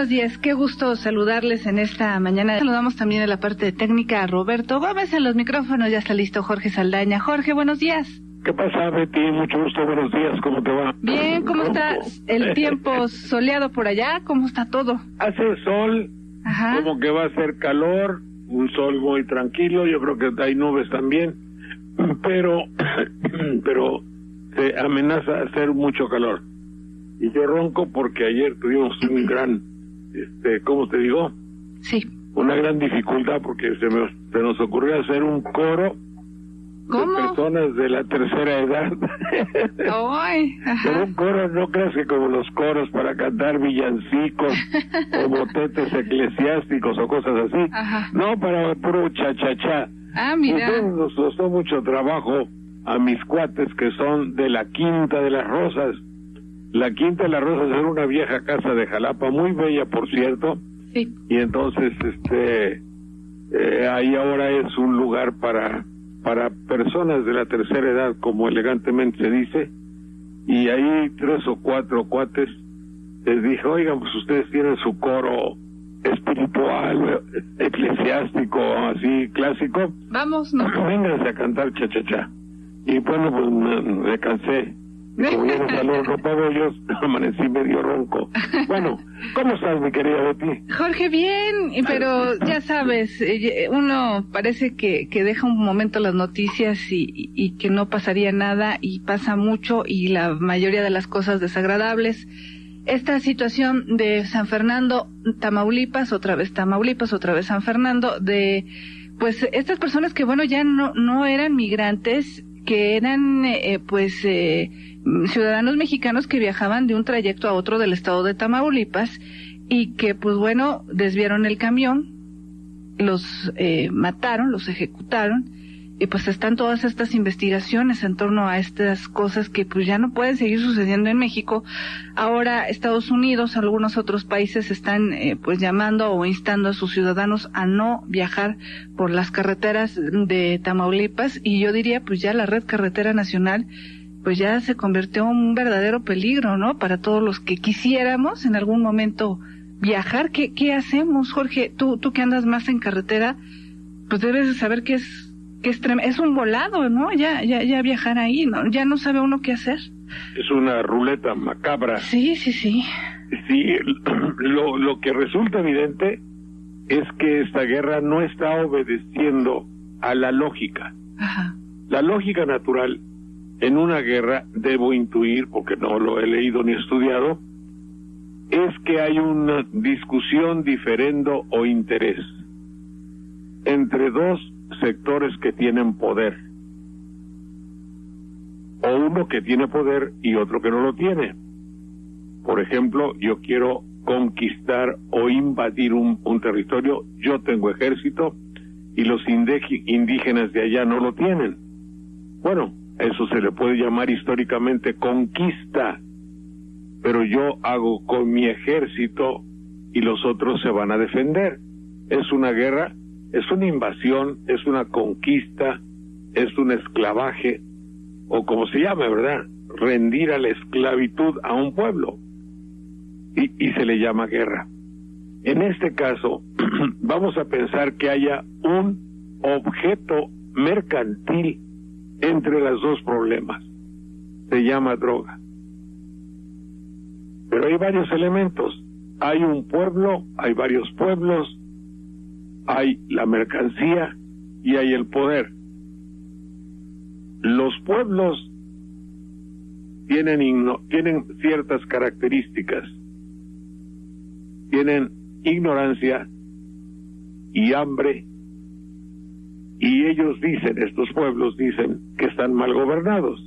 buenos días. Qué gusto saludarles en esta mañana. Saludamos también en la parte técnica a Roberto Gómez. En los micrófonos ya está listo Jorge Saldaña. Jorge, buenos días. ¿Qué pasa, Betty? Mucho gusto, buenos días. ¿Cómo te va? Bien, ¿cómo está el tiempo soleado por allá? ¿Cómo está todo? Hace sol, Ajá. como que va a ser calor, un sol muy tranquilo. Yo creo que hay nubes también, pero se amenaza a hacer mucho calor. Y yo ronco porque ayer tuvimos un gran, ¿cómo te digo? Sí. Una gran dificultad porque se nos ocurrió hacer un coro. ¿Cómo? De personas de la tercera edad. Ay, Pero un coro, no creas que como los coros para cantar villancicos o motetes eclesiásticos o cosas así. Ajá. No, para puro cha-cha-cha. Ah, mira. Entonces nos costó mucho trabajo a mis cuates que son de la Quinta de las Rosas. La Quinta de las Rosas era una vieja casa de Jalapa, muy bella, por cierto. Sí. Y entonces, ahí ahora es un lugar para personas de la tercera edad, como elegantemente se dice, y ahí 3 o 4 cuates les dije, oigan, pues ustedes tienen su coro espiritual, eclesiástico, así, clásico. Vamos, ¿no? Vénganse a cantar cha-cha-cha. Y bueno, pues me cansé. Y como ya no salió ropa bollos, amanecí medio ronco. Bueno, ¿cómo estás, mi querida Betty? Jorge, bien, pero ya sabes, uno parece que deja un momento las noticias y que no pasaría nada, y pasa mucho, y la mayoría de las cosas desagradables. Esta situación de San Fernando, Tamaulipas, otra vez San Fernando, de pues estas personas que bueno ya no eran migrantes, que eran ciudadanos mexicanos que viajaban de un trayecto a otro del estado de Tamaulipas y que pues bueno desviaron el camión, los mataron, los ejecutaron, y pues están todas estas investigaciones en torno a estas cosas que pues ya no pueden seguir sucediendo en México. Ahora Estados Unidos, algunos otros países están pues llamando o instando a sus ciudadanos a no viajar por las carreteras de Tamaulipas, y yo diría pues ya la red carretera nacional pues ya se convirtió en un verdadero peligro, ¿no? Para todos los que quisiéramos en algún momento viajar. ¿Qué hacemos, Jorge? Tú que andas más en carretera, pues debes de saber que es un volado, ¿no? Ya viajar ahí, ¿no? Ya no sabe uno qué hacer. Es una ruleta macabra. Sí. Sí, lo que resulta evidente es que esta guerra no está obedeciendo a la lógica. Ajá. La lógica natural en una guerra, debo intuir, porque no lo he leído ni estudiado, es que hay una discusión, diferendo o interés entre dos sectores que tienen poder, o uno que tiene poder y otro que no lo tiene. Por ejemplo, yo quiero conquistar o invadir un territorio, yo tengo ejército y los indígenas de allá no lo tienen. Bueno, eso se le puede llamar históricamente conquista, pero yo hago con mi ejército y los otros se van a defender. Es una guerra, es una invasión, es una conquista, es un esclavaje, o como se llame, ¿verdad? Rendir a la esclavitud a un pueblo, y se le llama guerra. En este caso, vamos a pensar que haya un objeto mercantil entre los dos problemas. Se llama droga. Pero hay varios elementos. Hay un pueblo, hay varios pueblos, hay la mercancía y hay el poder. Los pueblos tienen ciertas características. Tienen ignorancia y hambre, y ellos dicen, estos pueblos dicen que están mal gobernados.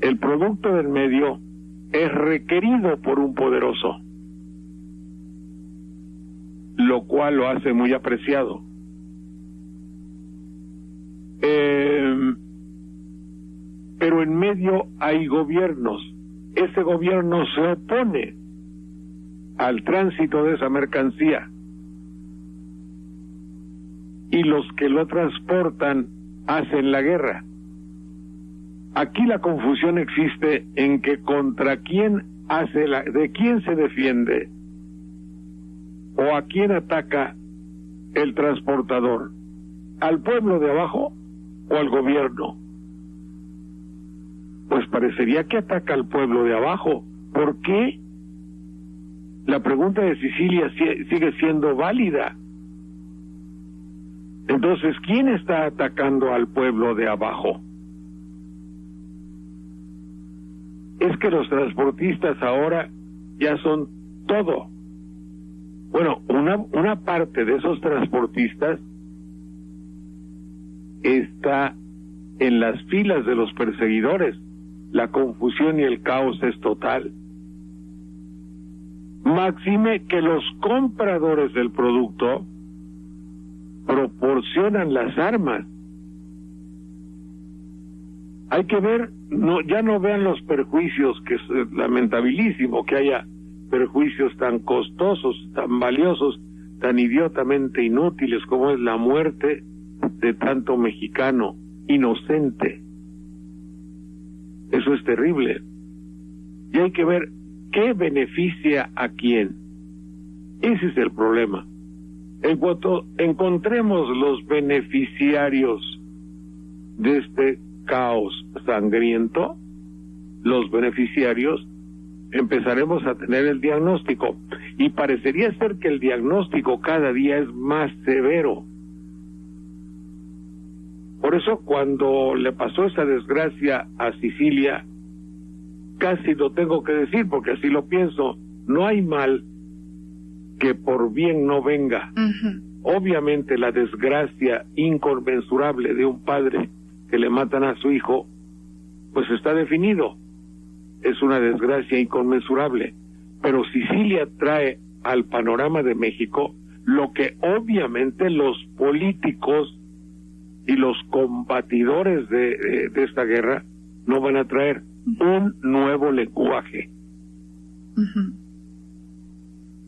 El producto del medio es requerido por un poderoso, lo cual lo hace muy apreciado. Pero en medio hay gobiernos. Ese gobierno se opone al tránsito de esa mercancía, y los que lo transportan hacen la guerra. Aquí la confusión existe en que contra quién de quién se defiende o a quién ataca el transportador, al pueblo de abajo o al gobierno. Pues parecería que ataca al pueblo de abajo. ¿Por qué? La pregunta de Sicilia sigue siendo válida. Entonces, ¿quién está atacando al pueblo de abajo? Es que los transportistas ahora ya son todo. Bueno, una parte de esos transportistas está en las filas de los perseguidores. La confusión y el caos es total. Máxime que los compradores del producto proporcionan las armas. Hay que ver, ya no vean los perjuicios, que es lamentabilísimo que haya perjuicios tan costosos, tan valiosos, tan idiotamente inútiles como es la muerte de tanto mexicano inocente. Eso es terrible. Y hay que ver qué beneficia a quién. Ese es el problema. En cuanto encontremos los beneficiarios de este caos sangriento, los beneficiarios, empezaremos a tener el diagnóstico. Y parecería ser que el diagnóstico cada día es más severo. Por eso cuando le pasó esa desgracia a Sicilia, casi lo tengo que decir porque así lo pienso, no hay mal que por bien no venga. Obviamente la desgracia inconmensurable de un padre que le matan a su hijo, pues está definido, es una desgracia inconmensurable, pero Sicilia trae al panorama de México lo que obviamente los políticos y los combatidores de esta guerra no van a traer, un nuevo lenguaje.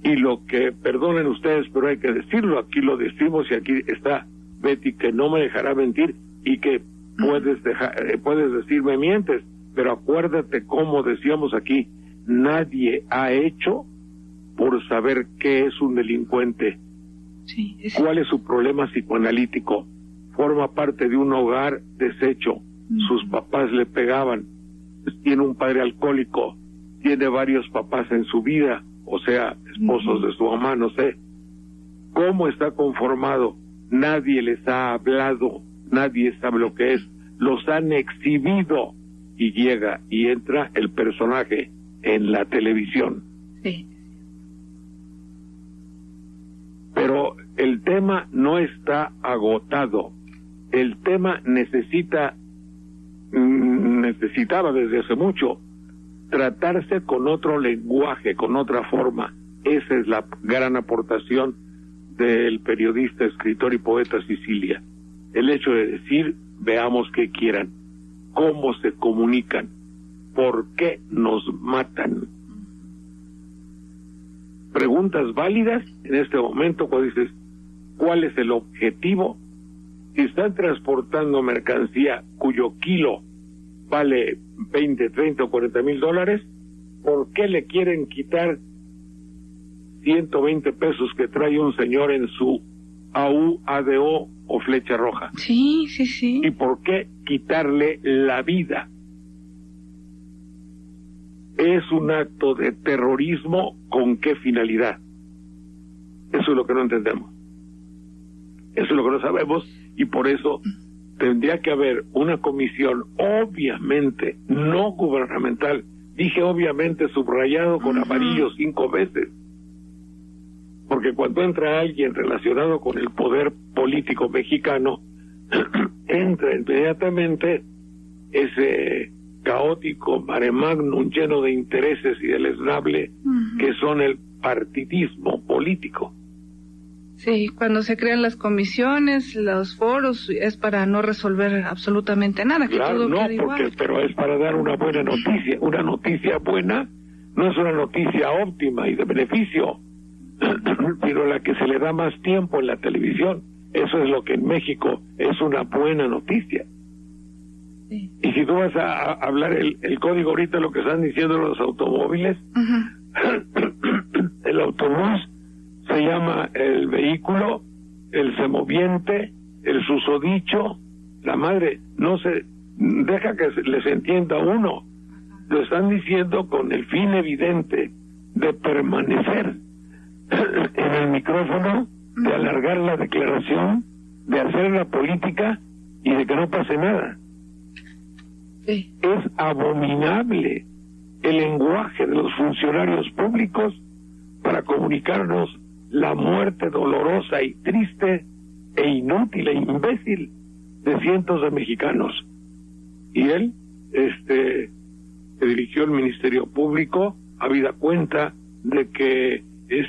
Y lo que, perdonen ustedes, pero hay que decirlo, aquí lo decimos y aquí está Betty, que no me dejará mentir, y que puedes decir me mientes, pero acuérdate cómo decíamos aquí, nadie ha hecho por saber qué es un delincuente, cuál es su problema psicoanalítico. Forma parte de un hogar deshecho, sus papás le pegaban, tiene un padre alcohólico, tiene varios papás en su vida, o sea, esposos de su mamá, no sé. ¿Cómo está conformado? Nadie les ha hablado, nadie sabe lo que es, los han exhibido, y llega y entra el personaje en la televisión. Sí. Pero el tema no está agotado. El tema necesitaba desde hace mucho tratarse con otro lenguaje, con otra forma. Esa es la gran aportación del periodista, escritor y poeta Sicilia. El hecho de decir, veamos qué quieran, cómo se comunican, por qué nos matan. Preguntas válidas en este momento cuando dices, ¿cuál es el objetivo? Si están transportando mercancía cuyo kilo vale 20, 30 o 40 mil dólares, ¿por qué le quieren quitar 120 pesos que trae un señor en su AU, ADO o flecha roja? Sí, sí, sí. ¿Y por qué quitarle la vida? ¿Es un acto de terrorismo con qué finalidad? Eso es lo que no entendemos. Eso es lo que no sabemos, y por eso tendría que haber una comisión, obviamente no gubernamental. Dije obviamente subrayado con amarillo 5 veces. Porque cuando entra alguien relacionado con el poder político mexicano, entra inmediatamente ese caótico mare magnum lleno de intereses y deleznable que son el partidismo político. Sí, cuando se crean las comisiones, los foros, es para no resolver absolutamente nada. Que Claro, todo no, quede igual. pero es para dar una buena noticia. Una noticia buena no es una noticia óptima y de beneficio, sino la que se le da más tiempo en la televisión. Eso es lo que en México es una buena noticia. Sí. Y si tú vas a hablar el código ahorita, lo que están diciendo los automóviles, el autobús se llama el vehículo, el semoviente, el susodicho, la madre, no se deja que les entienda uno. Lo están diciendo con el fin evidente de permanecer en el micrófono, de alargar la declaración, de hacer la política y de que no pase nada. Sí. Es abominable el lenguaje de los funcionarios públicos para comunicarnos la muerte dolorosa y triste e inútil e imbécil de cientos de mexicanos. Y él, que dirigió el Ministerio Público, habida cuenta de que es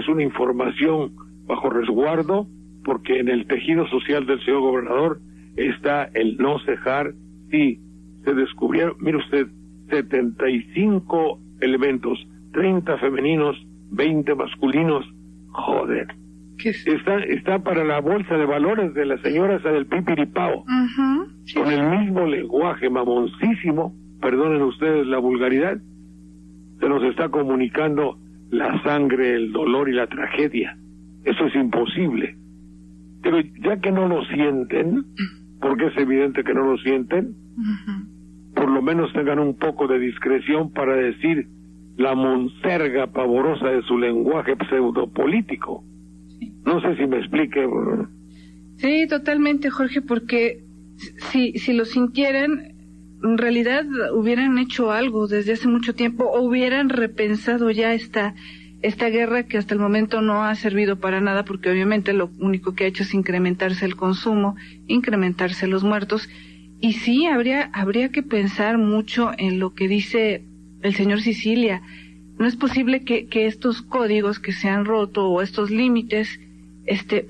una información bajo resguardo, porque en el tejido social del señor gobernador está el no cejar. Sí, se descubrieron, mire usted, 75 elementos, 30 femeninos, 20 masculinos. Joder. Está para la bolsa de valores de la señora esa del Pipiripao. Sí. Con el mismo lenguaje mamoncísimo, perdonen ustedes la vulgaridad, se nos está comunicando la sangre, el dolor y la tragedia. Eso es imposible. Pero ya que no lo sienten, porque es evidente que no lo sienten, por lo menos tengan un poco de discreción para decir la monserga pavorosa de su lenguaje pseudopolítico. No sé si me explique. Sí, totalmente, Jorge, porque si lo sintieran, en realidad hubieran hecho algo desde hace mucho tiempo, o hubieran repensado ya esta guerra que hasta el momento no ha servido para nada, porque obviamente lo único que ha hecho es incrementarse el consumo, incrementarse los muertos. Y sí, habría que pensar mucho en lo que dice el señor Sicilia. No es posible que estos códigos que se han roto o estos límites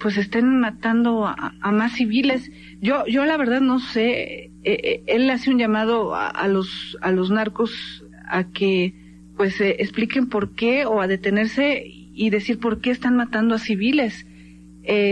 pues estén matando a más civiles. Yo la verdad no sé. Él hace un llamado a los narcos a que pues expliquen por qué, o a detenerse y decir por qué están matando a civiles.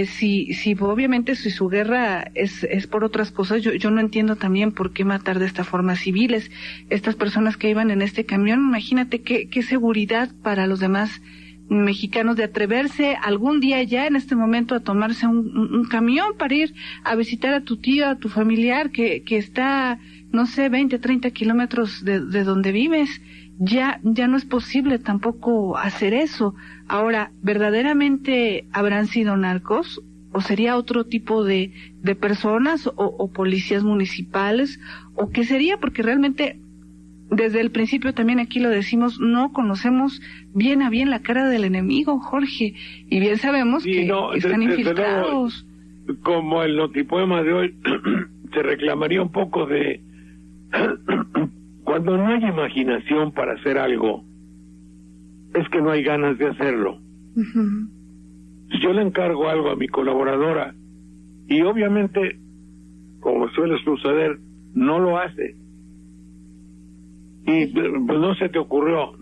Si obviamente si su guerra es por otras cosas, yo no entiendo también por qué matar de esta forma a civiles. Estas personas que iban en este camión, imagínate qué seguridad para los demás mexicanos de atreverse algún día ya en este momento a tomarse un camión para ir a visitar a tu tío, a tu familiar que está, no sé, 20, 30 kilómetros de donde vives. Ya no es posible tampoco hacer eso. Ahora, ¿verdaderamente habrán sido narcos? ¿O sería otro tipo de personas o policías municipales? ¿O qué sería? Porque realmente, desde el principio también aquí lo decimos, no conocemos bien a bien la cara del enemigo, Jorge. Y bien sabemos que están infiltrados. Luego, como el notipoema de hoy, se reclamaría un poco de... Cuando no hay imaginación para hacer algo, es que no hay ganas de hacerlo. Si yo le encargo algo a mi colaboradora y obviamente, como suele suceder, no lo hace, y pues no se te ocurrió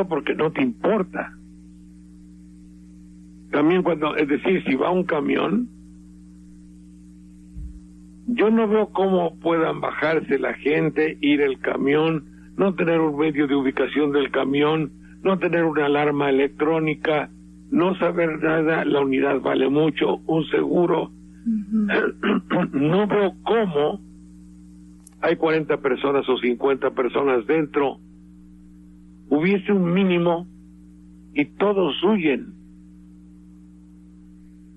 porque no te importa. También es decir, si va un camión, yo no veo cómo puedan bajarse la gente, ir el camión, no tener un medio de ubicación del camión, no tener una alarma electrónica, no saber nada. La unidad vale mucho, un seguro. No veo cómo hay 40 personas o 50 personas dentro, hubiese un mínimo y todos huyen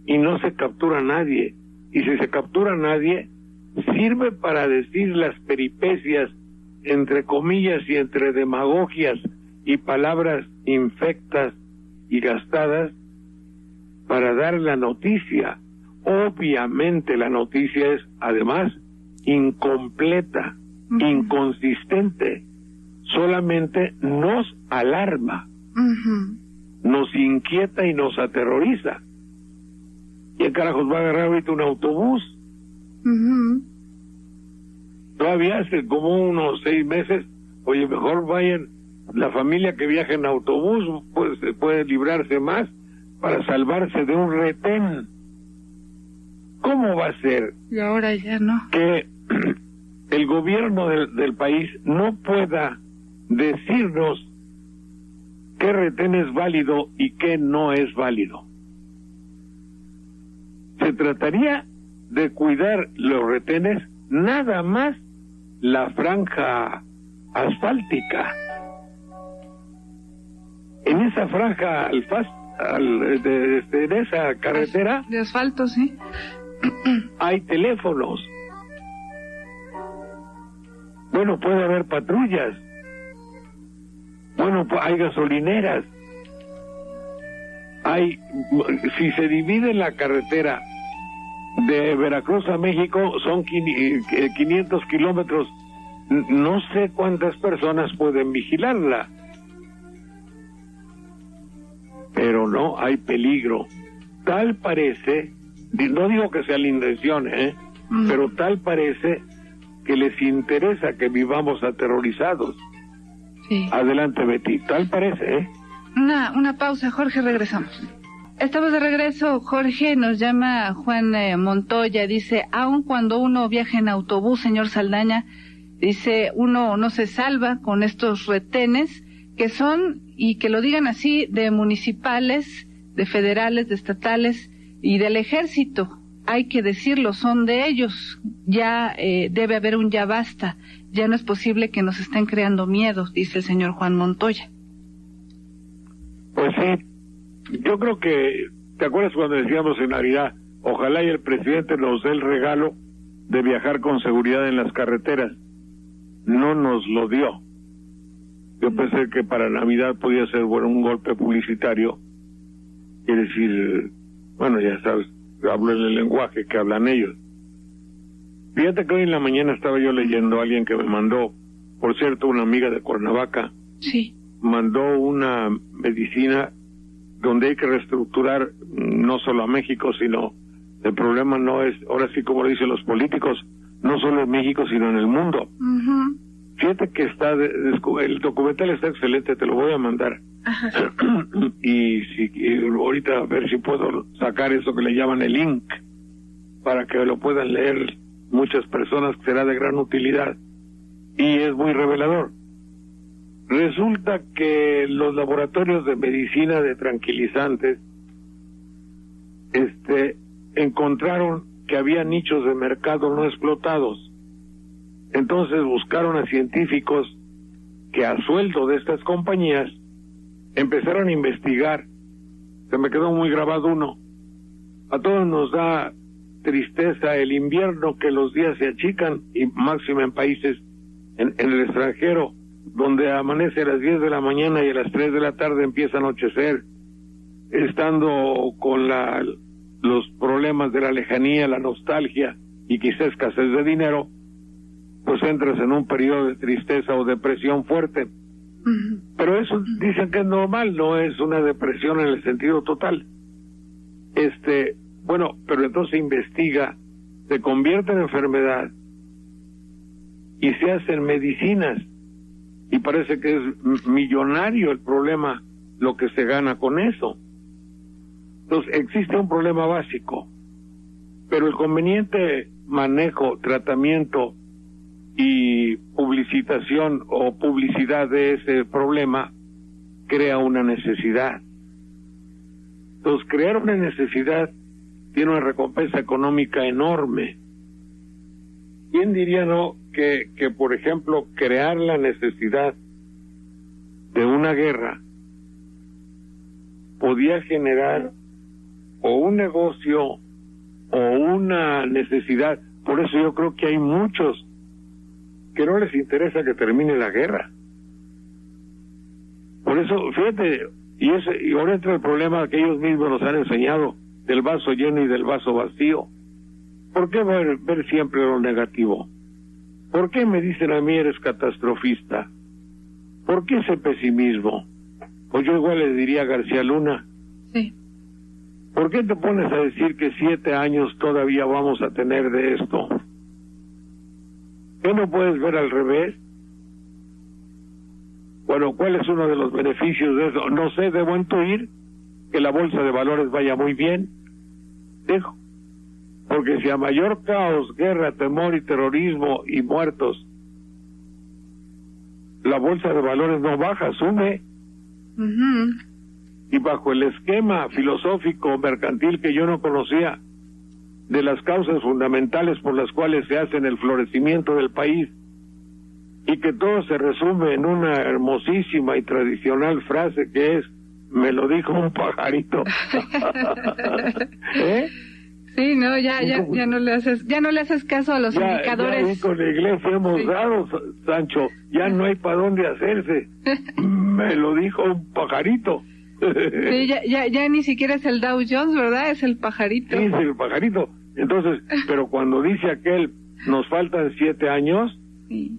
y no se captura a nadie. Y si se captura a nadie, sirve para decir las peripecias, entre comillas y entre demagogias y palabras infectas y gastadas, para dar la noticia. Obviamente la noticia es, además, incompleta, inconsistente, solamente nos alarma, nos inquieta y nos aterroriza. ¿Quién carajos va a agarrar ahorita un autobús? Todavía hace como unos 6 meses, oye, mejor vayan, la familia que viaja en autobús puede librarse más para salvarse de un retén. ¿Cómo va a ser Y ahora ya no. que el gobierno del país no pueda decirnos qué retén es válido y qué no es válido? Se trataría de cuidar los retenes, nada más la franja asfáltica. En esa franja en esa carretera De asfalto, sí. hay teléfonos. Bueno, puede haber patrullas. Bueno, hay gasolineras. Si se divide la carretera de Veracruz a México, son 500 kilómetros. No sé cuántas personas pueden vigilarla. Pero no hay peligro. Tal parece, no digo que sea la intención, pero tal parece que les interesa que vivamos aterrorizados. Sí. Adelante, Betty. Tal parece, Una pausa, Jorge, regresamos. Estamos de regreso, Jorge. Nos llama Juan Montoya. Dice, aun cuando uno viaja en autobús, señor Saldaña, dice, uno no se salva con estos retenes que son, y que lo digan así, de municipales, de federales, de estatales y del ejército. Hay que decirlo, son de ellos. Ya debe haber un ya basta. Ya no es posible que nos estén creando miedo, dice el señor Juan Montoya. Pues sí, yo creo que, ¿te acuerdas cuando decíamos en Navidad, ojalá y el presidente nos dé el regalo de viajar con seguridad en las carreteras? No nos lo dio. Yo pensé que para Navidad podía ser, bueno, un golpe publicitario. Quiere decir, bueno, ya sabes, hablo en el lenguaje que hablan ellos. Fíjate que hoy en la mañana estaba yo leyendo a alguien que me mandó, por cierto, una amiga de Cuernavaca. Sí. Mandó una medicina donde hay que reestructurar no solo a México, sino el problema no es, ahora sí como lo dicen los políticos, no solo en México, sino en el mundo. Uh-huh. Fíjate que el documental está excelente, te lo voy a mandar. Ajá. y ahorita a ver si puedo sacar eso que le llaman el link, para que lo puedan leer muchas personas, que será de gran utilidad. Y es muy revelador. Resulta que los laboratorios de medicina de tranquilizantes encontraron que había nichos de mercado no explotados. Entonces buscaron a científicos que a sueldo de estas compañías empezaron a investigar. Se me quedó muy grabado uno. A todos nos da tristeza el invierno, que los días se achican, y máximo en países en el extranjero, donde amanece a las 10 de la mañana y a las 3 de la tarde empieza a anochecer, estando con los problemas de la lejanía, la nostalgia y quizá escasez de dinero, pues entras en un periodo de tristeza o depresión fuerte. Uh-huh. Pero eso dicen que es normal, no es una depresión en el sentido total. Bueno, pero entonces investiga, se convierte en enfermedad y se hacen medicinas, y parece que es millonario el problema, lo que se gana con eso. Entonces existe un problema básico, pero el conveniente manejo, tratamiento y publicitación o publicidad de ese problema crea una necesidad. Entonces, crear una necesidad tiene una recompensa económica enorme. ¿Quién diría no que por ejemplo, crear la necesidad de una guerra podía generar o un negocio o una necesidad? Por eso yo creo que hay muchos que no les interesa que termine la guerra. Por eso, fíjate, y ahora entra el problema que ellos mismos nos han enseñado, del vaso lleno y del vaso vacío. ¿Por qué ver siempre lo negativo? ¿Por qué me dicen a mí eres catastrofista? ¿Por qué ese pesimismo? Pues yo igual le diría a García Luna. Sí. ¿Por qué te pones a decir que 7 años todavía vamos a tener de esto? ¿Qué no puedes ver al revés? Bueno, ¿cuál es uno de los beneficios de eso? No sé, debo intuir que la bolsa de valores vaya muy bien. Dejo. porque si a mayor caos, guerra, temor y terrorismo y muertos, la bolsa de valores no baja, sube. Y bajo el esquema filosófico mercantil que yo no conocía, de las causas fundamentales por las cuales se hace el florecimiento del país, y que todo se resume en una hermosísima y tradicional frase que es: me lo dijo un pajarito. ¿Eh? Sí, no, ya no le haces caso a los indicadores. Ya con la iglesia hemos dado, Sancho, ya no hay para dónde hacerse. Me lo dijo un pajarito. Sí, ya ni siquiera es el Dow Jones, ¿verdad? Es el pajarito. Sí, es el pajarito. Entonces, pero cuando dice aquel, nos faltan 7 años, sí.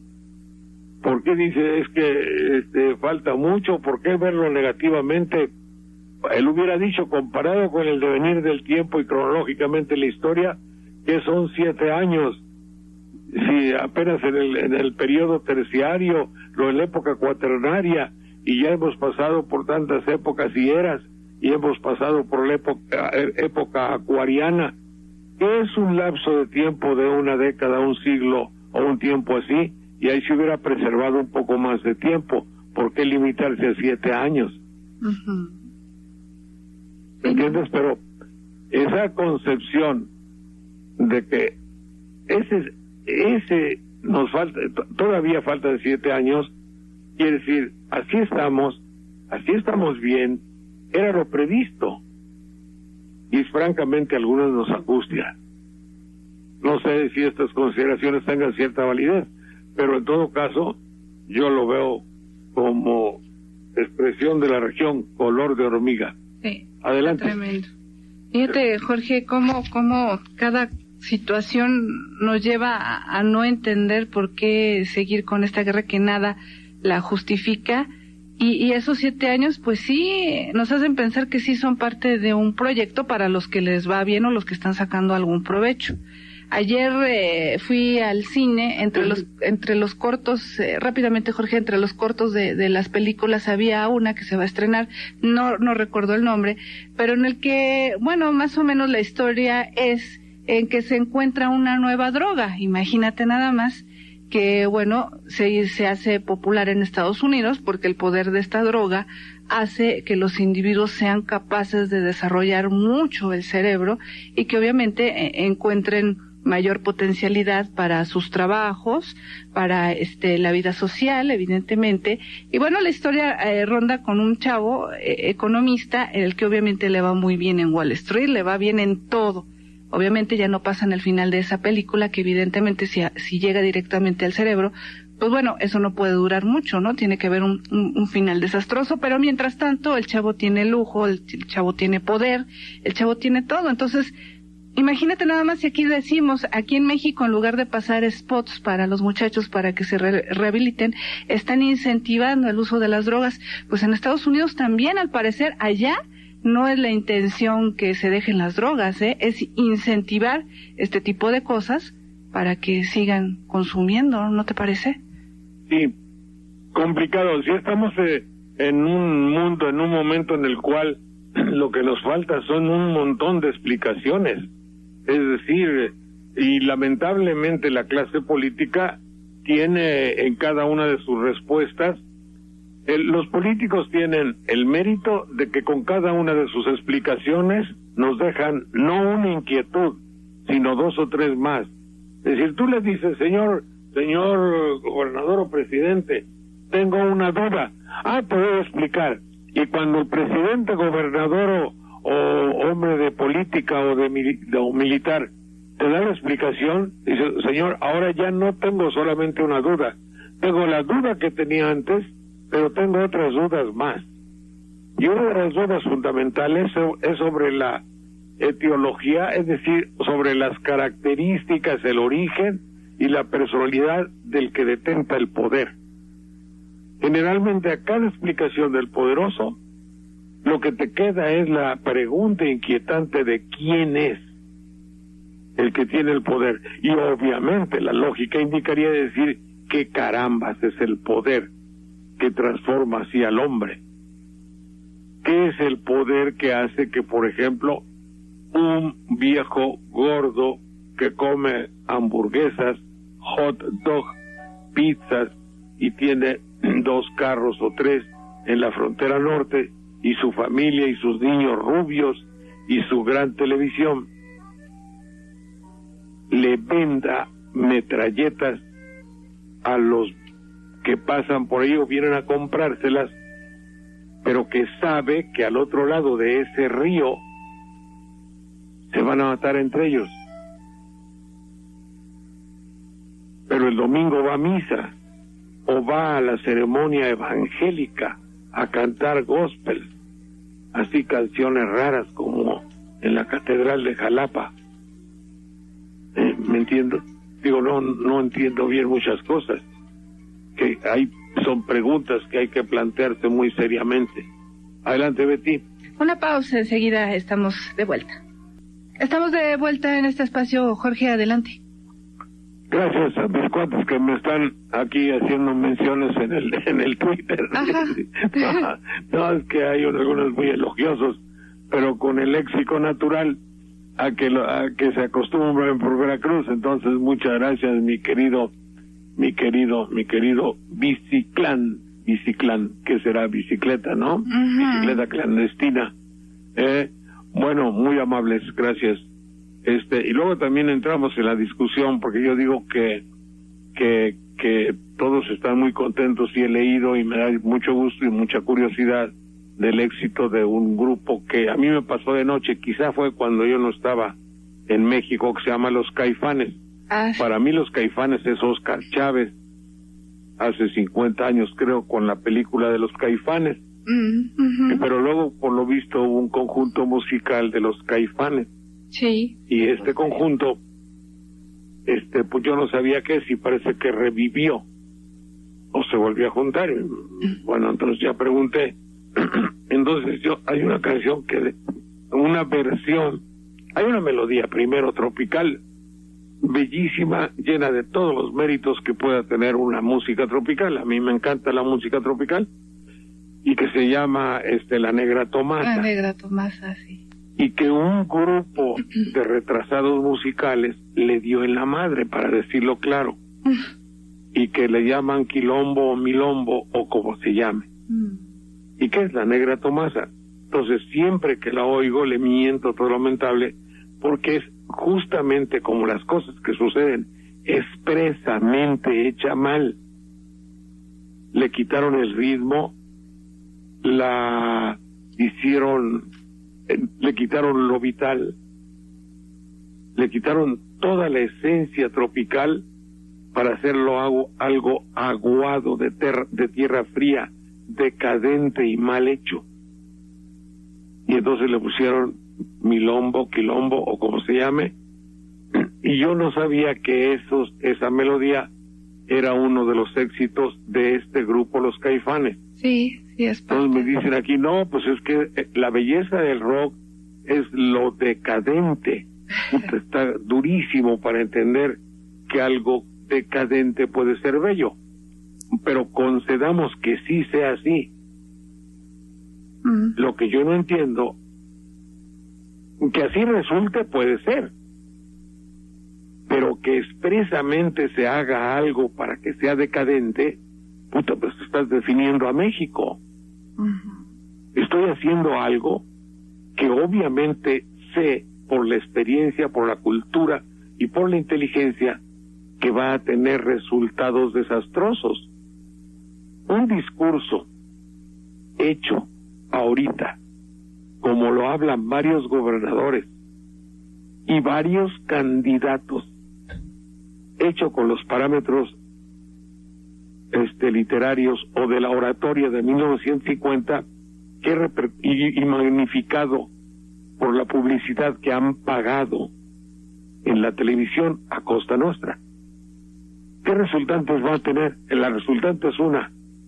¿Por qué dice es que falta mucho? ¿Por qué verlo negativamente? Él hubiera dicho, comparado con el devenir del tiempo y cronológicamente la historia, que son 7 años. Si apenas en el periodo terciario, o en la época cuaternaria, y ya hemos pasado por tantas épocas y eras, y hemos pasado por la época acuariana, ¿qué es un lapso de tiempo de una década, un siglo o un tiempo así? Y ahí se hubiera preservado un poco más de tiempo. ¿Por qué limitarse a 7 años? ¿Entiendes? Pero esa concepción de que ese nos falta, todavía faltan 7 años, quiere decir, así estamos bien, era lo previsto. Y francamente a algunos nos angustia. No sé si estas consideraciones tengan cierta validez, pero en todo caso, yo lo veo como expresión de la región, color de hormiga. Sí, adelante. Tremendo. Fíjate, Jorge, cómo cada situación nos lleva a no entender por qué seguir con esta guerra que nada la justifica. Y esos 7 años, pues sí, nos hacen pensar que sí son parte de un proyecto para los que les va bien o los que están sacando algún provecho. Ayer fui al cine, entre los cortos, rápidamente Jorge, entre los cortos de las películas había una que se va a estrenar, no recuerdo el nombre, pero en el que, bueno, más o menos la historia es en que se encuentra una nueva droga, imagínate nada más, que bueno, se hace popular en Estados Unidos porque el poder de esta droga hace que los individuos sean capaces de desarrollar mucho el cerebro y que obviamente encuentren mayor potencialidad para sus trabajos, para la vida social, evidentemente. Y bueno, la historia ronda con un chavo economista, el que obviamente le va muy bien en Wall Street, le va bien en todo. Obviamente ya no pasa en el final de esa película, que evidentemente si llega directamente al cerebro, pues bueno, eso no puede durar mucho, ¿no? Tiene que haber un final desastroso, pero mientras tanto el chavo tiene lujo, el chavo tiene poder, el chavo tiene todo. Entonces, imagínate nada más si aquí decimos, aquí en México, en lugar de pasar spots para los muchachos para que se rehabiliten, están incentivando el uso de las drogas. Pues en Estados Unidos también, al parecer, allá no es la intención que se dejen las drogas, es incentivar este tipo de cosas para que sigan consumiendo, ¿no te parece? Sí, complicado. Si estamos en un mundo, en un momento en el cual lo que nos falta son un montón de explicaciones. Es decir, y lamentablemente la clase política tiene en cada una de sus respuestas, los políticos tienen el mérito de que con cada una de sus explicaciones nos dejan no una inquietud, sino 2 o 3 más. Es decir, tú le dices, señor gobernador o presidente, tengo una duda. Te voy a explicar. Y cuando el presidente, gobernador o hombre de política o militar te da la explicación, dice, señor, ahora ya no tengo solamente una duda, tengo la duda que tenía antes, pero tengo otras dudas más. Y una de las dudas fundamentales es sobre la etiología, es decir, sobre las características, el origen y la personalidad del que detenta el poder. Generalmente a cada explicación del poderoso, lo que te queda es la pregunta inquietante de quién es el que tiene el poder. Y obviamente la lógica indicaría decir qué carambas es el poder que transforma así al hombre. ¿Qué es el poder que hace que, por ejemplo, un viejo gordo que come hamburguesas, hot dog, pizzas y tiene 2 carros o 3 en la frontera norte, y su familia y sus niños rubios y su gran televisión, le venda metralletas a los que pasan por ahí o vienen a comprárselas, pero que sabe que al otro lado de ese río se van a matar entre ellos. Pero el domingo va a misa o va a la ceremonia evangélica a cantar gospel, así canciones raras como en la Catedral de Jalapa. ¿Me entiendo? Digo, no entiendo bien muchas cosas. Que son preguntas que hay que plantearse muy seriamente. Adelante, Betty. Una pausa, enseguida estamos de vuelta. Estamos de vuelta en este espacio, Jorge, adelante. Gracias a mis cuates que me están aquí haciendo menciones en el Twitter. No, es que hay algunos muy elogiosos, pero con el léxico natural a que se acostumbran por Veracruz. Entonces, muchas gracias, mi querido Biciclán, que será bicicleta, ¿no? Bicicleta clandestina. Bueno, muy amables, gracias. Y luego también entramos en la discusión, porque yo digo que todos están muy contentos, y he leído y me da mucho gusto y mucha curiosidad del éxito de un grupo que a mí me pasó de noche, quizá fue cuando yo no estaba en México, que se llama Los Caifanes. Para mí Los Caifanes es Oscar Chávez, hace 50 años creo, con la película de Los Caifanes. Pero luego, por lo visto, hubo un conjunto musical de Los Caifanes. Sí. Y este conjunto, pues yo no sabía qué, si parece que revivió o se volvió a juntar. Bueno, entonces ya pregunté. Entonces hay una canción una versión, hay una melodía primero tropical, bellísima, llena de todos los méritos que pueda tener una música tropical. A mí me encanta la música tropical, y que se llama La Negra Tomasa. La Negra Tomasa, sí. Y que un grupo de retrasados musicales le dio en la madre, para decirlo claro, y que le llaman quilombo o milombo o como se llame. ¿Y qué es La Negra Tomasa? Entonces, siempre que la oigo le miento todo lo lamentable, porque es justamente como las cosas que suceden, expresamente hecha mal. Le quitaron el ritmo, le quitaron lo vital, le quitaron toda la esencia tropical para hacerlo algo aguado, de tierra fría, decadente y mal hecho. Y entonces le pusieron milombo, quilombo o como se llame, y yo no sabía que esa melodía era uno de los éxitos de este grupo, Los Caifanes. Sí, es parte. Entonces me dicen aquí, no, pues es que la belleza del rock es lo decadente. Está durísimo para entender que algo decadente puede ser bello, pero concedamos que sí sea así. Lo que yo no entiendo, que así resulte, puede ser, pero que expresamente se haga algo para que sea decadente, pues estás definiendo a México. Estoy haciendo algo que obviamente sé por la experiencia, por la cultura y por la inteligencia que va a tener resultados desastrosos. Un discurso hecho ahorita, como lo hablan varios gobernadores y varios candidatos, hecho con los parámetros literarios o de la oratoria de 1950, y magnificado por la publicidad que han pagado en la televisión a costa nuestra. ¿Qué resultantes va a tener? La resultante es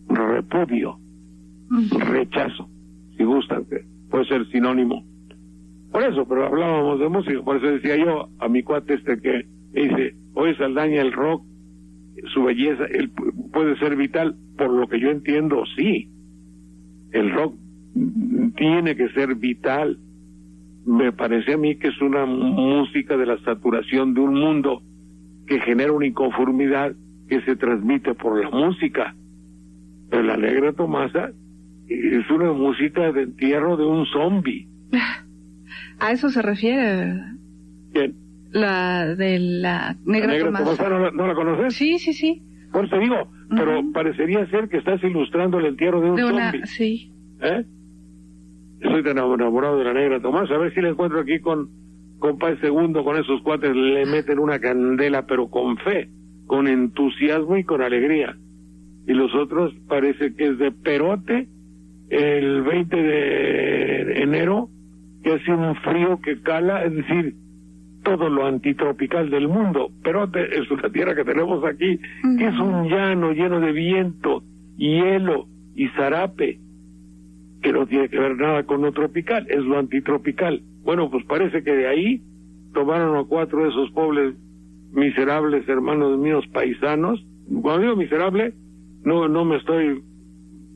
repudio, rechazo, si gustan, que puede ser sinónimo. Por eso, pero hablábamos de música, por eso decía yo a mi cuate que dice, oye Saldaña, el rock, su belleza, él puede ser vital, por lo que yo entiendo, sí. El rock tiene que ser vital, me parece a mí que es una música de la saturación de un mundo que genera una inconformidad que se transmite por la música. Pero la Negra Tomasa es una música de entierro de un zombie. A eso se refiere, ¿verdad? ¿Quién? La de la Negra Tomasa. ¿No la conoces? Sí. Por eso digo, pero parecería ser que estás ilustrando el entierro de un zombie. Sí. Estoy tan enamorado de la Negra Tomasa. A ver si la encuentro aquí con Páez Segundo, con esos cuates le meten una candela, pero con fe, con entusiasmo y con alegría. Y los otros parece que es de perote el 20 de enero, que hace un frío que cala, es decir, todo lo antitropical del mundo. Perote es una tierra que tenemos aquí, que es un llano lleno de viento, hielo y zarape, que no tiene que ver nada con lo tropical, es lo antitropical. Bueno, pues parece que de ahí tomaron a 4 de esos pobres miserables hermanos míos paisanos. Cuando digo miserable, no me estoy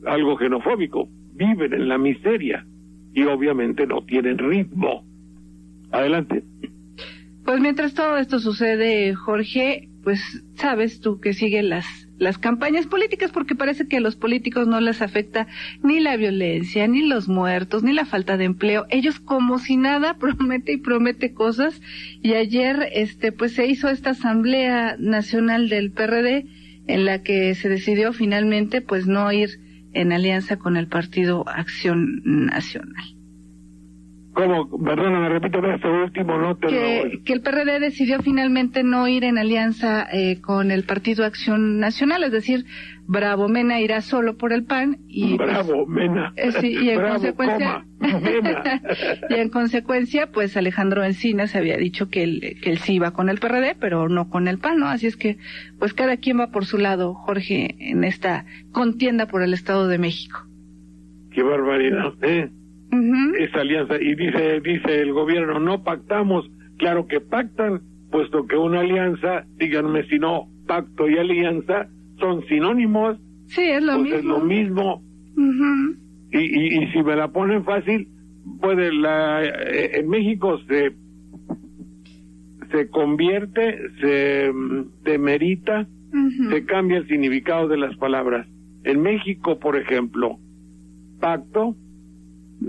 algo xenofóbico, viven en la miseria y obviamente no tienen ritmo. Adelante. Pues mientras todo esto sucede, Jorge, pues sabes tú que siguen las campañas políticas, porque parece que a los políticos no les afecta ni la violencia, ni los muertos, ni la falta de empleo. Ellos como si nada promete cosas. Y ayer pues se hizo esta Asamblea Nacional del PRD en la que se decidió finalmente pues no ir en alianza con el Partido Acción Nacional. ¿Cómo? Perdóname, repíteme esto último, no te que el PRD decidió finalmente no ir en alianza con el Partido Acción Nacional, es decir, Bravo Mena irá solo por el PAN y Bravo Mena. Sí, y en Bravo, consecuencia Mena. y en consecuencia pues Alejandro Encinas había dicho que él sí iba con el PRD, pero no con el PAN, ¿no? Así es que pues cada quien va por su lado, Jorge, en esta contienda por el Estado de México. Qué barbaridad, esa alianza. Y dice el gobierno, no pactamos. Claro que pactan, puesto que una alianza, díganme si no, pacto y alianza son sinónimos. Sí, es lo pues mismo. Es lo mismo. Y si me la ponen fácil, puede en México se convierte, se demerita, se cambia el significado de las palabras. En México, por ejemplo,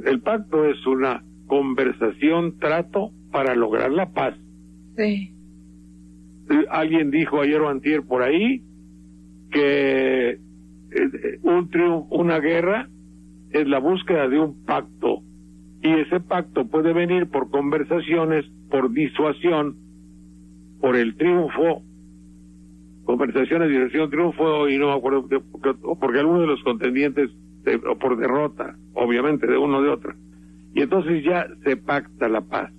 el pacto es una conversación, trato para lograr la paz. Sí. Alguien dijo ayer o antier por ahí que un triunfo, una guerra es la búsqueda de un pacto, y ese pacto puede venir por conversaciones, por disuasión, por el triunfo, conversaciones, disuasión, triunfo, y no me acuerdo, porque algunos de los contendientes o por derrota, obviamente, de uno o de otra. Y entonces ya se pacta la paz.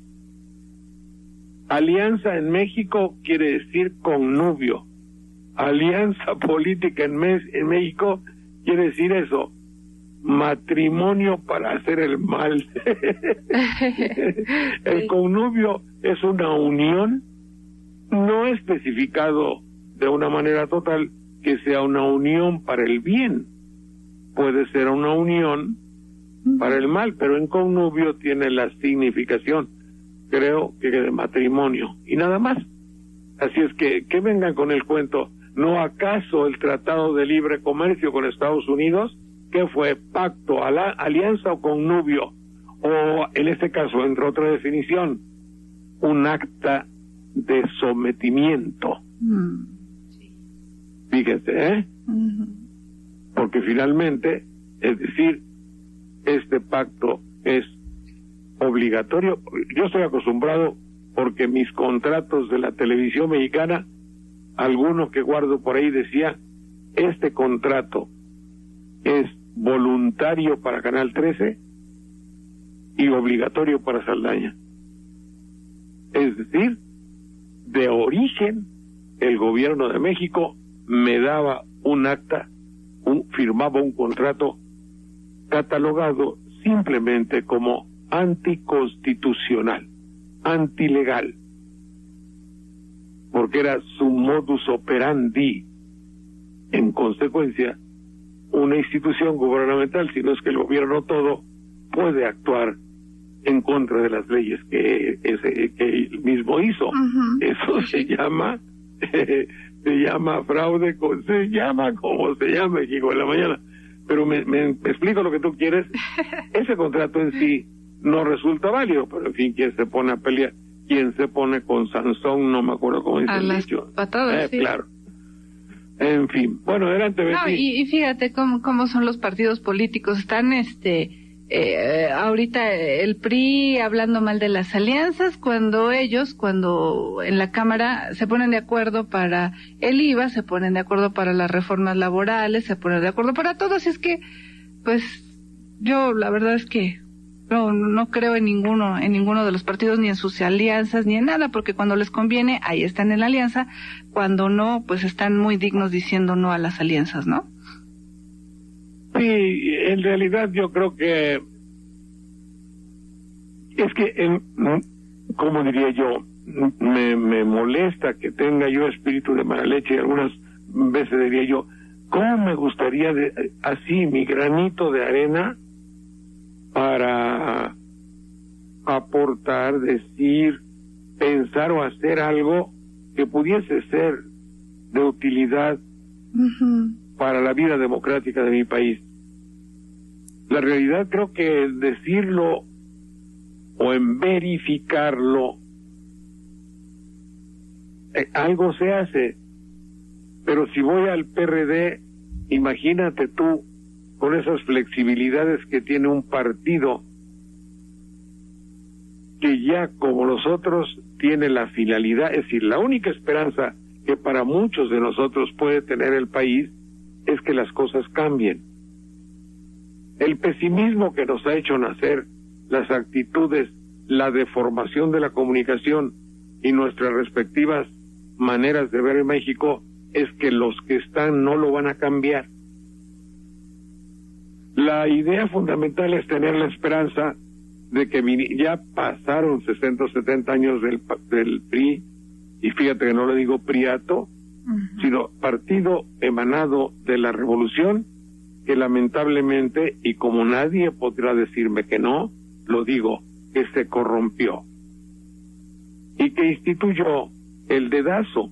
Alianza en México quiere decir connubio. Alianza política en México quiere decir eso, matrimonio para hacer el mal. El connubio es una unión, no especificado de una manera total que sea una unión para el bien. Puede ser una unión para el mal, pero en connubio tiene la significación, creo, que de matrimonio, y nada más. Así es que vengan con el cuento. ¿No acaso el Tratado de Libre Comercio con Estados Unidos, que fue pacto, alianza o connubio? O, en este caso, entre otra definición, un acta de sometimiento. Fíjense, porque finalmente, es decir, este pacto es obligatorio. Yo estoy acostumbrado, porque mis contratos de la televisión mexicana, algunos que guardo por ahí, decía, este contrato es voluntario para Canal 13 y obligatorio para Saldaña. Es decir, de origen, el gobierno de México me daba un acta, firmaba un contrato catalogado simplemente como anticonstitucional, antilegal, porque era su modus operandi. En consecuencia, una institución gubernamental, si no es que el gobierno todo, puede actuar en contra de las leyes que él mismo hizo. Eso se llama fraude, se llama como se llama, hijo de la mañana. Pero me explico lo que tú quieres. Ese contrato en sí no resulta válido, pero en fin, ¿quién se pone a pelear? ¿Quién se pone con Sansón? No me acuerdo cómo dice el dicho. Patadas, sí. Claro. En fin, bueno, adelante, Betty. No, y fíjate cómo son los partidos políticos. Están ahorita el PRI hablando mal de las alianzas, cuando en la Cámara se ponen de acuerdo para el IVA, se ponen de acuerdo para las reformas laborales, se ponen de acuerdo para todo. Así es que, pues, yo la verdad es que no creo en ninguno de los partidos, ni en sus alianzas, ni en nada, porque cuando les conviene, ahí están en la alianza, cuando no, pues están muy dignos diciendo no a las alianzas, ¿no? Sí, en realidad yo creo que es que, como diría yo, me molesta que tenga yo espíritu de mala leche, y algunas veces diría yo, ¿cómo me gustaría así mi granito de arena para aportar, decir, pensar o hacer algo que pudiese ser de utilidad para la vida democrática de mi país? La realidad, creo que decirlo o en verificarlo, algo se hace. Pero si voy al PRD, imagínate tú, con esas flexibilidades que tiene un partido que ya como los otros tiene la finalidad, es decir, la única esperanza que para muchos de nosotros puede tener el país es que las cosas cambien. El pesimismo que nos ha hecho nacer, las actitudes, la deformación de la comunicación y nuestras respectivas maneras de ver en México, es que los que están no lo van a cambiar. La idea fundamental es tener la esperanza de que ya pasaron 60 o 70 años del PRI, y fíjate que no le digo priato, sino partido emanado de la revolución, que lamentablemente, y como nadie podrá decirme que no, lo digo, que se corrompió, y que instituyó el dedazo,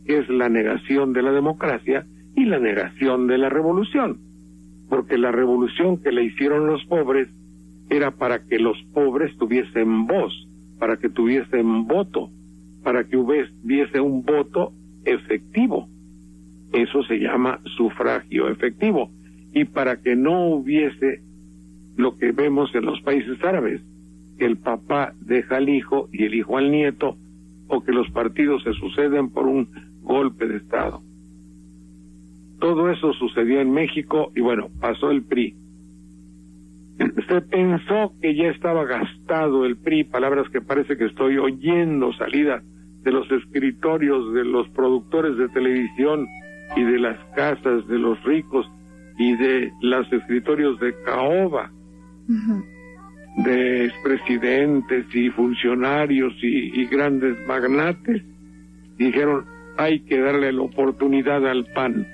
que es la negación de la democracia y la negación de la revolución, porque la revolución que le hicieron los pobres era para que los pobres tuviesen voz, para que tuviesen voto, para que hubiese un voto efectivo. Eso se llama sufragio efectivo. Y para que no hubiese lo que vemos en los países árabes, que el papá deja al hijo y el hijo al nieto, o que los partidos se suceden por un golpe de Estado. Todo eso sucedió en México y bueno, pasó el PRI. Se pensó que ya estaba gastado el PRI, palabras que parece que estoy oyendo salida de los escritorios de los productores de televisión y de las casas de los ricos y de los escritorios de caoba, de expresidentes y funcionarios y grandes magnates. Dijeron, hay que darle la oportunidad al PAN,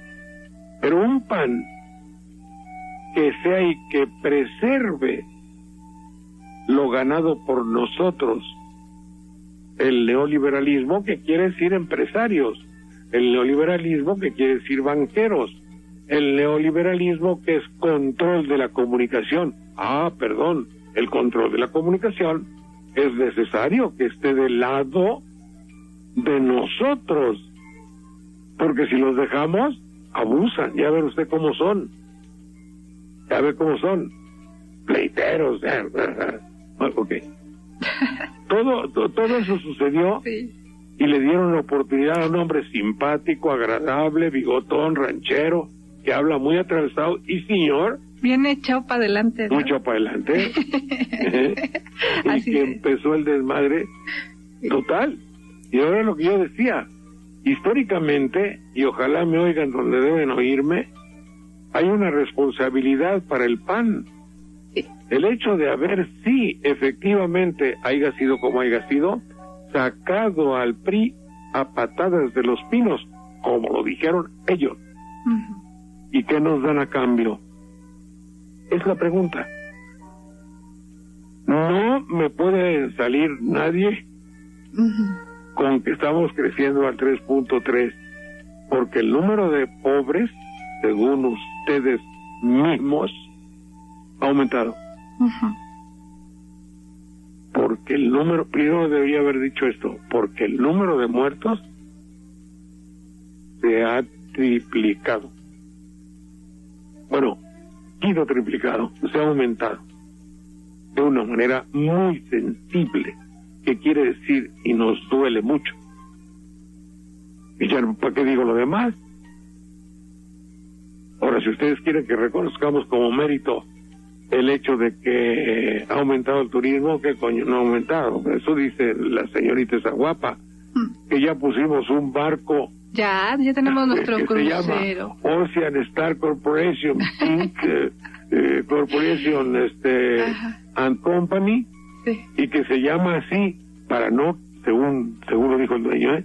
pero un PAN que sea y que preserve lo ganado por nosotros. El neoliberalismo, que quiere decir empresarios, el neoliberalismo, que quiere decir banqueros, el neoliberalismo, que es control de la comunicación. El control de la comunicación es necesario que esté del lado de nosotros, porque si los dejamos, abusan. Ya ve usted cómo son. Ya ve cómo son. Pleiteros. Ok. Todo eso sucedió, sí. Y le dieron la oportunidad a un hombre simpático, agradable, bigotón, ranchero, que habla muy atravesado y señor. Bien echado para adelante, ¿no? Muy echado para adelante. Y que empezó el desmadre total. Y ahora lo que yo decía, históricamente, y ojalá me oigan donde deben oírme, hay una responsabilidad para el PAN. El hecho de haber, sí, efectivamente, haya sido como haya sido, sacado al PRI a patadas de los pinos, como lo dijeron ellos. ¿Y qué nos dan a cambio? Es la pregunta. No me puede salir nadie con que estamos creciendo al 3.3, porque el número de pobres, según ustedes mismos, ha aumentado. Porque el número, primero debería haber dicho esto, porque el número de muertos se ha triplicado. Bueno, triplicado, se ha aumentado de una manera muy sensible, que quiere decir, y nos duele mucho. Y ya, ¿para qué digo lo demás? Ahora, si ustedes quieren que reconozcamos como mérito el hecho de que ha aumentado el turismo, ¿qué coño no ha aumentado? Eso dice la señorita esa guapa, que ya pusimos un barco. Ya tenemos nuestro crucero. Se llama Ocean Star Corporation Inc. Corporation and Company, sí. Y que se llama así para no, según lo dijo el dueño,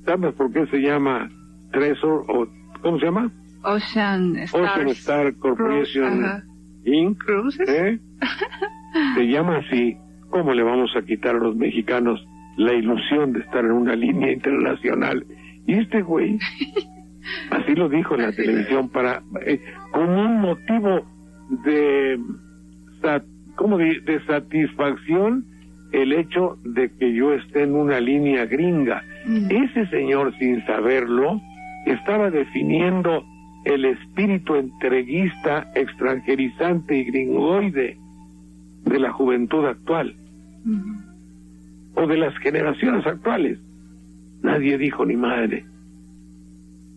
¿sabes por qué se llama Tresor o cómo se llama? Ocean Star Corporation Inc. Se llama así. ¿Cómo le vamos a quitar a los mexicanos la ilusión de estar en una línea internacional? Y este güey así lo dijo en la televisión, para como un motivo de satisfacción el hecho de que yo esté en una línea gringa. Ese señor, sin saberlo, estaba definiendo el espíritu entreguista, extranjerizante y gringoide de la juventud actual, o de las generaciones actuales. Nadie dijo ni madre.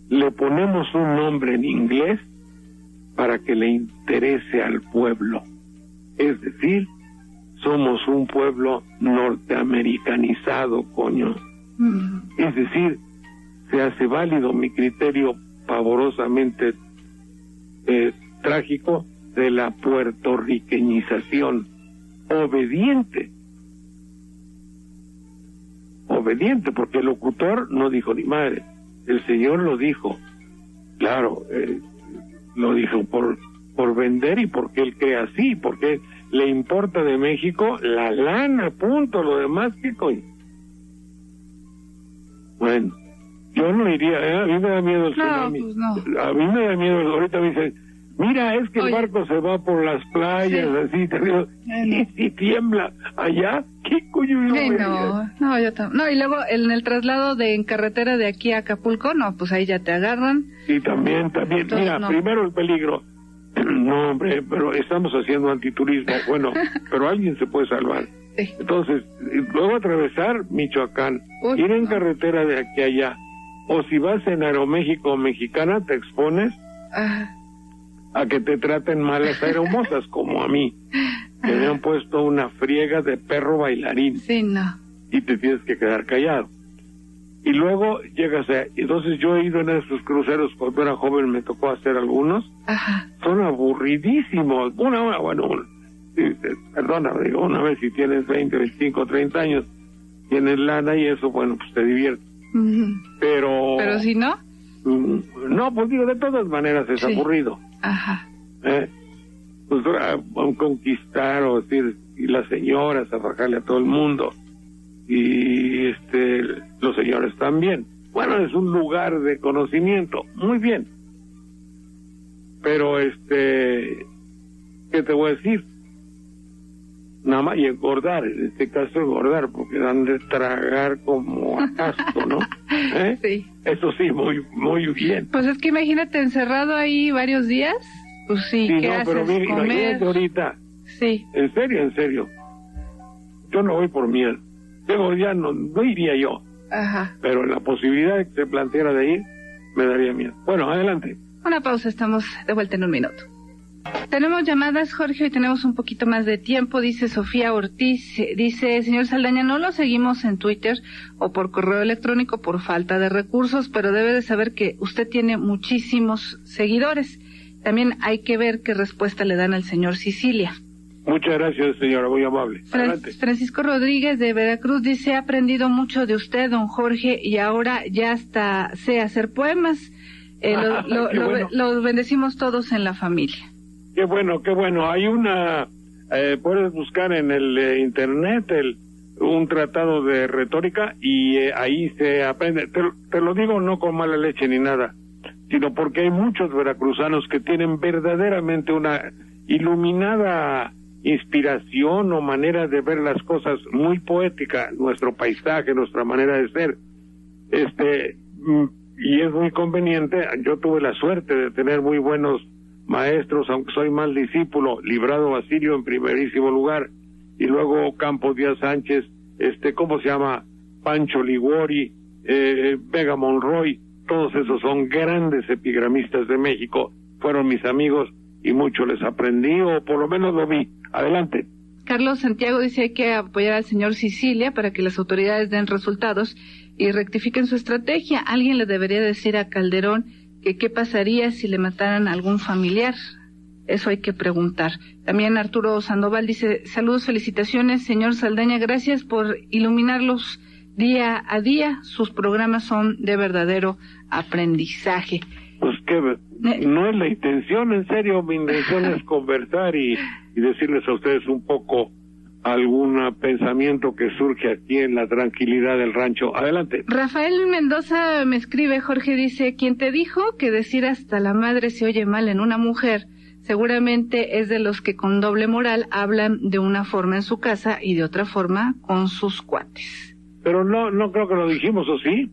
Le ponemos un nombre en inglés para que le interese al pueblo. Es decir, somos un pueblo norteamericanizado, coño. Es decir, se hace válido mi criterio pavorosamente trágico de la puertorriqueñización. Obediente, porque el locutor no dijo ni madre. El señor lo dijo. Claro, lo dijo por vender y porque él cree así, porque le importa de México la lana, punto. Lo demás, ¿qué coño? Bueno, yo no iría, a mí me da miedo el tsunami. Pues no. A mí me da miedo, ahorita me dicen, mira, es que el barco se va por las playas, así, terrible, y tiembla allá, ¿qué coño? No, yo también. No, y luego en el traslado en carretera de aquí a Acapulco, no, pues ahí ya te agarran. Y también, entonces, mira, primero el peligro. No, hombre, pero estamos haciendo antiturismo, bueno, pero alguien se puede salvar. Sí. Entonces, luego atravesar Michoacán, ir en carretera de aquí a allá, o si vas en Aeroméxico o Mexicana, te expones a que te traten mal las aeromosas, como a mí, que me han puesto una friega de perro bailarín. Sí, no. Y te tienes que quedar callado. Y luego llegas a... Entonces yo he ido en esos cruceros, cuando era joven me tocó hacer algunos. Son aburridísimos. Perdona, digo, una vez si tienes 20, 25, 30 años, tienes lana y eso, bueno, pues te diviertes. Pero si no... No, pues digo, de todas maneras es aburrido. Pues conquistar, o decir, y las señoras a bajarle a todo el mundo. Y los señores también. Bueno, es un lugar de conocimiento, muy bien. Pero ¿qué te voy a decir? Nada más, y engordar, en este caso engordar, porque dan de tragar como a pasto, ¿no? Sí. Eso sí, muy, muy bien. Pues es que imagínate encerrado ahí varios días, pues sí, ¿qué haces? Pero mira, comer. Imagínate ahorita. Sí. En serio. Yo no voy por miedo. Ya no iría yo. Pero la posibilidad de que se planteara de ir, me daría miedo. Bueno, adelante. Una pausa, estamos de vuelta en un minuto. Tenemos llamadas, Jorge, y tenemos un poquito más de tiempo. Dice Sofía Ortiz, dice, señor Saldaña, no lo seguimos en Twitter o por correo electrónico por falta de recursos, pero debe de saber que usted tiene muchísimos seguidores. También hay que ver qué respuesta le dan al señor Sicilia. Muchas gracias, señora, muy amable. Francisco Rodríguez de Veracruz dice, he aprendido mucho de usted, don Jorge, y ahora ya hasta sé hacer poemas. Lo bendecimos todos en la familia. Qué bueno. Hay puedes buscar en el internet un tratado de retórica y ahí se aprende. Te lo digo no con mala leche ni nada, sino porque hay muchos veracruzanos que tienen verdaderamente una iluminada inspiración o manera de ver las cosas muy poética, nuestro paisaje, nuestra manera de ser, y es muy conveniente. Yo tuve la suerte de tener muy buenos maestros, aunque soy mal discípulo, Librado Basilio en primerísimo lugar, y luego Campos Díaz Sánchez, ¿cómo se llama? Pancho Liguori, Vega Monroy, todos esos son grandes epigramistas de México, fueron mis amigos y mucho les aprendí, o por lo menos lo vi. Adelante. Carlos Santiago dice: hay que apoyar al señor Sicilia para que las autoridades den resultados y rectifiquen su estrategia. Alguien le debería decir a Calderón que qué pasaría si le mataran a algún familiar. Eso hay que preguntar. También Arturo Sandoval dice: saludos, felicitaciones, señor Saldaña, gracias por iluminarlos día a día. Sus programas son de verdadero aprendizaje. Pues que no es la intención, en serio, mi intención es conversar y decirles a ustedes un poco algún pensamiento que surge aquí en la tranquilidad del rancho. Adelante. Rafael Mendoza me escribe, Jorge, dice: quien te dijo que decir hasta la madre se oye mal en una mujer, seguramente es de los que con doble moral hablan de una forma en su casa y de otra forma con sus cuates. Pero no creo que lo dijimos, ¿o sí?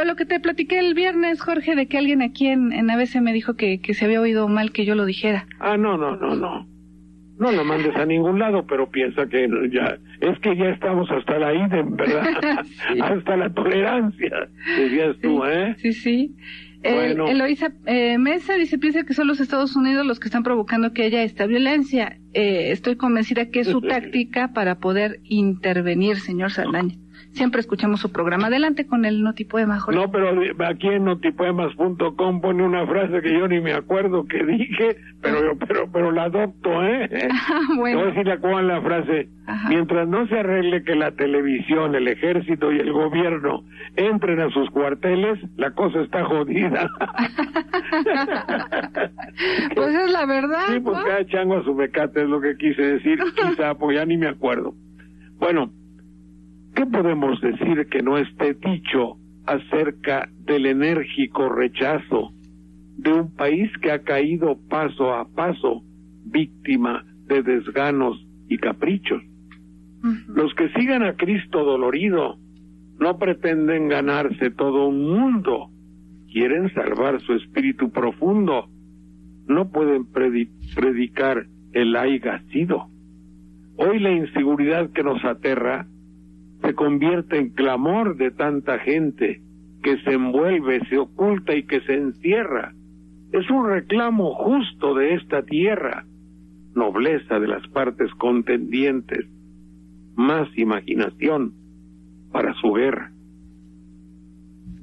Lo que te platiqué el viernes, Jorge, de que alguien aquí en ABC me dijo que se había oído mal que yo lo dijera. Ah, no. No lo mandes a ningún lado, pero piensa que ya estamos hasta la idem, ¿verdad? Sí. Hasta la tolerancia, decías tú, ¿eh? Sí. Bueno. Eloísa Mesa dice: piensa que son los Estados Unidos los que están provocando que haya esta violencia. Estoy convencida que es su táctica para poder intervenir, señor Saldaña. Siempre escuchamos su programa. Adelante con el notipoema, Jorge. No, pero aquí en notipoemas.com pone una frase que yo ni me acuerdo que dije, pero la adopto, ¿eh? Bueno. Te voy a decir la frase. Ajá. Mientras no se arregle que la televisión, el ejército y el gobierno entren a sus cuarteles, la cosa está jodida. Pues es la verdad, sí, pues, ¿no? Cada chango a su mecate es lo que quise decir, quizá, pues ya ni me acuerdo. Bueno, ¿qué podemos decir que no esté dicho acerca del enérgico rechazo de un país que ha caído paso a paso víctima de desganos y caprichos? Uh-huh. Los que sigan a Cristo dolorido no pretenden ganarse todo un mundo, quieren salvar su espíritu profundo, no pueden predicar el haiga sido. Hoy la inseguridad que nos aterra se convierte en clamor de tanta gente que se envuelve, se oculta y que se encierra. Es un reclamo justo de esta tierra, nobleza de las partes contendientes, más imaginación para su guerra.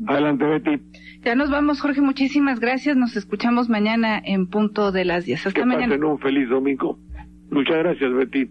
Adelante, Betty. Ya nos vamos, Jorge, muchísimas gracias. Nos escuchamos mañana en punto de las 10. Hasta mañana. Que pasen un feliz domingo. Muchas gracias, Betty.